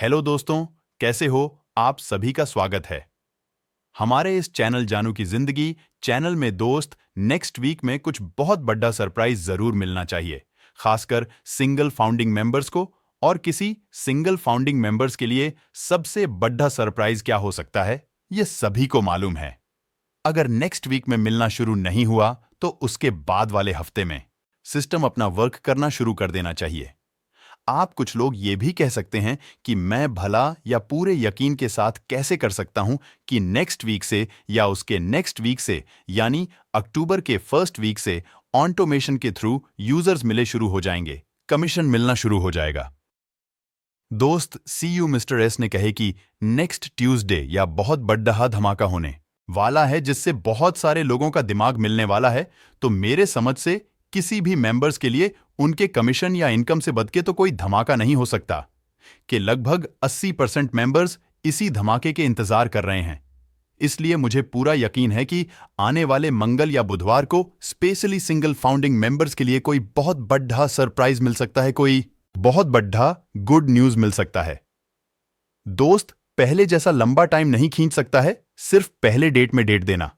Hello दोस्तों, कैसे हो? आप सभी का स्वागत है हमारे इस चैनल जानू की जिंदगी चैनल में। दोस्त, नेक्स्ट वीक में कुछ बहुत बड़ा सरप्राइज जरूर मिलना चाहिए, खासकर सिंगल फाउंडिंग मेंबर्स को। और किसी सिंगल फाउंडिंग मेंबर्स के लिए सबसे बड़ा सरप्राइज क्या हो सकता है, ये सभी को मालूम है। अगर नेक्स्ट वीक में मिलना शुरू नहीं हुआ तो उसके बाद वाले हफ्ते में सिस्टम अपना वर्क करना शुरू कर देना चाहिए। आप कुछ लोग ये भी कह सकते हैं कि मैं भला या पूरे यकीन के साथ कैसे कर सकता हूं कि नेक्स्ट वीक से या उसके नेक्स्ट वीक से, यानी अक्टूबर के फर्स्ट वीक से ऑटोमेशन के थ्रू यूजर्स मिले शुरू हो जाएंगे, कमीशन मिलना शुरू हो जाएगा। दोस्त, सीयू मिस्टर एस ने कहे कि नेक्स्ट ट्यूसडे या बहुत बड़ा धमाका होने वाला है जिससे बहुत सारे लोगों का दिमाग मिलने वाला है। तो मेरे समझ से किसी भी मेंबर्स के लिए उनके कमीशन या इनकम से बढ़ के तो कोई धमाका नहीं हो सकता कि लगभग 80% मेंबर्स इसी धमाके के इंतजार कर रहे हैं। इसलिए मुझे पूरा यकीन है कि आने वाले मंगल या बुधवार को स्पेशली सिंगल फाउंडिंग मेंबर्स के लिए कोई बहुत बड़ा सरप्राइज मिल सकता है, कोई बहुत बड़ा गुड न्यूज मिल सकता है। दोस्त, पहले जैसा लंबा टाइम नहीं खींच सकता है सिर्फ पहले डेट में डेट देना।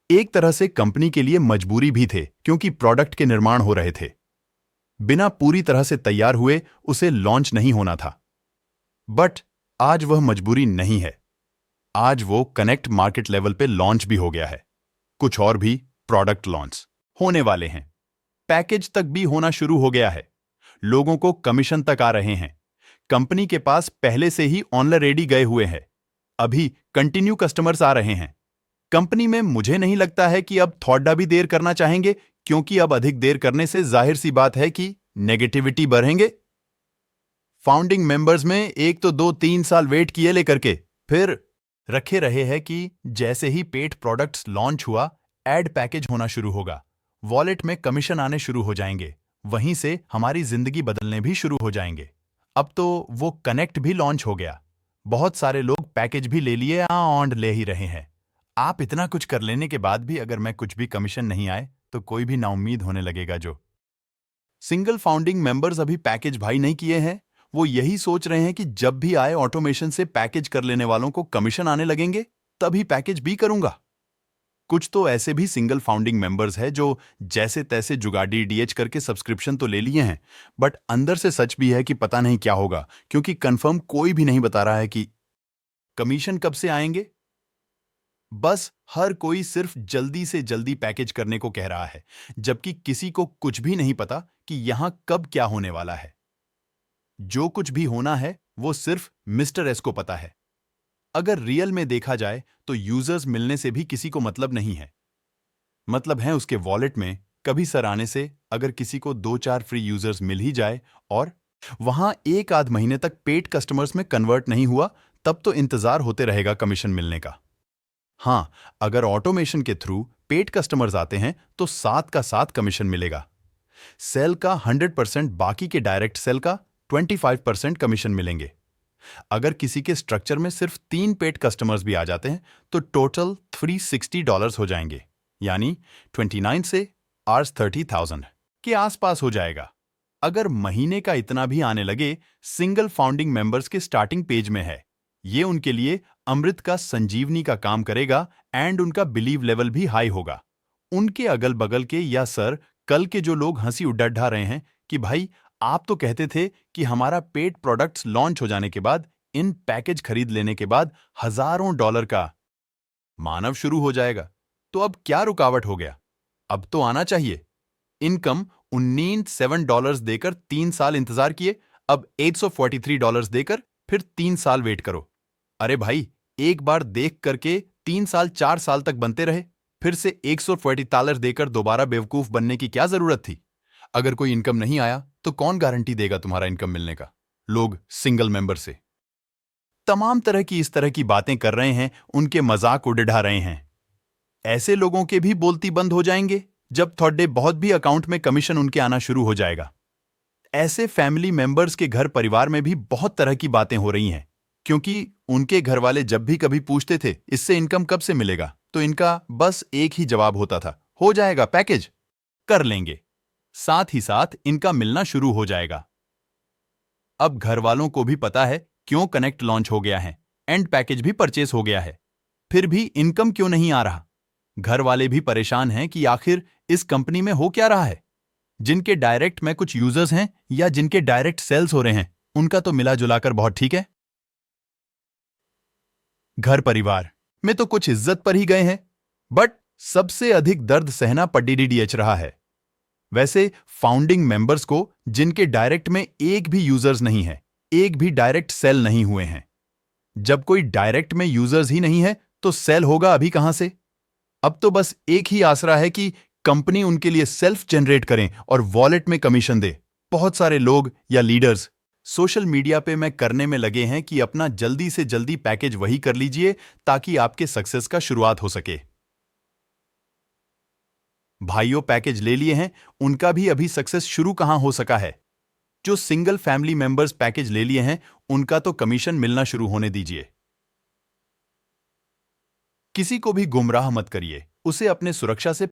एक तरह से कंपनी के लिए मजबूरी भी थे, क्योंकि प्रोडक्ट के निर्माण हो रहे थे। बिना पूरी तरह से तैयार हुए उसे लॉन्च नहीं होना था। बट आज वह मजबूरी नहीं है, आज वो कनेक्ट मार्केट लेवल पे लॉन्च भी हो गया है। कुछ और भी प्रोडक्ट लॉन्च होने वाले हैं, पैकेज तक भी होना शुरू हो गया है, लोगों को कमीशन तक आ रहे हैं। कंपनी के पास पहले से ही ऑलरेडी गए हुए हैं, अभी कंटिन्यू कस्टमर्स आ रहे हैं। कंपनी में मुझे नहीं लगता है कि अब थोड़ा भी देर करना चाहेंगे, क्योंकि अब अधिक देर करने से जाहिर सी बात है कि नेगेटिविटी बढ़ेंगे। फाउंडिंग मेंबर्स में एक तो 2-3 साल वेट किए लेकर के फिर रखे रहे हैं कि जैसे ही पेट प्रोडक्ट्स लॉन्च हुआ, एड पैकेज होना शुरू होगा, वॉलेट में कमीशन आने शुरू हो जाएंगे, वहीं से हमारी जिंदगी बदलने भी शुरू हो जाएंगे। अब तो वो कनेक्ट भी लॉन्च हो गया, बहुत सारे लोग पैकेज भी ले लिए, ऑन ले ही रहे हैं। आप इतना कुछ कर लेने के बाद भी अगर मैं कुछ भी कमीशन नहीं आए तो कोई भी नाउम्मीद होने लगेगा। जो सिंगल फाउंडिंग मेंबर्स अभी पैकेज भाई नहीं किए हैं, वो यही सोच रहे हैं कि जब भी आए ऑटोमेशन से पैकेज कर लेने वालों को कमीशन आने लगेंगे तभी पैकेज भी करूंगा। कुछ तो ऐसे भी सिंगल फाउंडिंग मेंबर्स हैं जो जैसे तैसे जुगाड़ी डीएच करके सब्सक्रिप्शन तो ले लिए हैं, बट अंदर से सच भी है कि पता नहीं क्या होगा, क्योंकि कंफर्म कोई भी नहीं बता रहा है कि कमीशन कब से आएंगे। बस हर कोई सिर्फ जल्दी से जल्दी पैकेज करने को कह रहा है, जबकि किसी को कुछ भी नहीं पता कि यहां कब क्या होने वाला है। जो कुछ भी होना है वो सिर्फ मिस्टर एस को पता है। अगर रियल में देखा जाए तो यूजर्स मिलने से भी किसी को मतलब नहीं है, मतलब है उसके वॉलेट में कभी सर आने से। अगर किसी को 2-4 फ्री यूजर्स मिल ही जाए और वहां 1-आध महीने तक पेड कस्टमर्स में कन्वर्ट नहीं हुआ, तब तो इंतजार होते रहेगा कमीशन मिलने का। हाँ, अगर ऑटोमेशन के थ्रू पेड कस्टमर्स आते हैं तो 7 का 7 कमीशन मिलेगा। सेल का 100%, बाकी के डायरेक्ट सेल का 25% कमीशन मिलेंगे। अगर किसी के स्ट्रक्चर में सिर्फ 3 पेड कस्टमर्स भी आ जाते हैं तो टोटल $360 हो जाएंगे, यानी 29 से आर्स 30,000 के आसपास हो जाएगा। अगर महीने का इतना भी आने लगे, सिंगल फाउंडिंग मेंबर्स के स्टार्टिंग पेज में है, ये उनके लिए अमृत का संजीवनी का काम करेगा एंड उनका बिलीव लेवल भी हाई होगा। उनके अगल बगल के या सर कल के जो लोग हंसी उड़ाढ़ा रहे हैं कि भाई आप तो कहते थे कि हमारा पेड प्रोडक्ट्स लॉन्च हो जाने के बाद, इन पैकेज खरीद लेने के बाद हजारों डॉलर का मानव शुरू हो जाएगा, तो अब क्या रुकावट हो गया? अब तो आना चाहिए। इनकम $7 देकर 3 साल इंतजार किए, अब $843 देकर फिर 3 साल वेट करो। अरे भाई, एक बार देख करके 3 साल 4 साल तक बनते रहे, फिर से $140 देकर दोबारा बेवकूफ बनने की क्या जरूरत थी? अगर कोई इनकम नहीं आया तो कौन गारंटी देगा तुम्हारा इनकम मिलने का? लोग सिंगल मेंबर से तमाम तरह की इस तरह की बातें कर रहे हैं, उनके मजाक उड़ा रहे हैं। ऐसे लोगों के भी बोलती बंद हो जाएंगे जब थोड़े बहुत भी अकाउंट में कमीशन उनके आना शुरू हो जाएगा। ऐसे फैमिली मेंबर्स के घर परिवार में भी बहुत तरह की बातें हो रही हैं, क्योंकि उनके घर वाले जब भी कभी पूछते थे इससे इनकम कब से मिलेगा, तो इनका बस एक ही जवाब होता था, हो जाएगा पैकेज, कर लेंगे। साथ ही साथ इनका मिलना शुरू हो जाएगा। अब घर वालों को भी पता है क्यों कनेक्ट लॉन्च हो गया है, एंड पैकेज भी परचेस हो गया है, फिर भी इनकम क्यों नहीं आ रहा। घर वाले भी परेशान हैं कि आखिर इस कंपनी में हो क्या रहा है। जिनके डायरेक्ट में कुछ यूजर्स हैं या जिनके डायरेक्ट सेल्स हो रहे हैं, उनका तो मिला जुलाकर बहुत ठीक है। घर परिवार में तो कुछ इज्जत पर ही गए हैं, बट सबसे अधिक दर्द सहना पडीडीडीएच रहा है। वैसे फाउंडिंग मेंबर्स को जिनके डायरेक्ट में एक भी यूजर्स नहीं है, एक भी डायरेक्ट सेल नहीं हुए हैं। जब कोई डायरेक्ट में यूजर्स ही नहीं है तो सेल होगा अभी कहां से। अब तो बस एक ही आसरा है कि कंपनी उनके लिए सेल्फ जनरेट करें और वॉलेट में कमीशन दे। बहुत सारे लोग या लीडर्स सोशल मीडिया पे मैं करने में लगे हैं कि अपना जल्दी से जल्दी पैकेज वही कर लीजिए ताकि आपके सक्सेस का शुरुआत हो सके। भाइयों पैकेज ले लिए हैं, उनका भी अभी सक्सेस शुरू कहां हो सका है। जो सिंगल फैमिली मेंबर्स पैकेज ले लिए हैं, उनका तो कमीशन मिलना शुरू होने दीजिए। किसी को भी गुमराह मत करिए, उसे अपने सुरक्षा से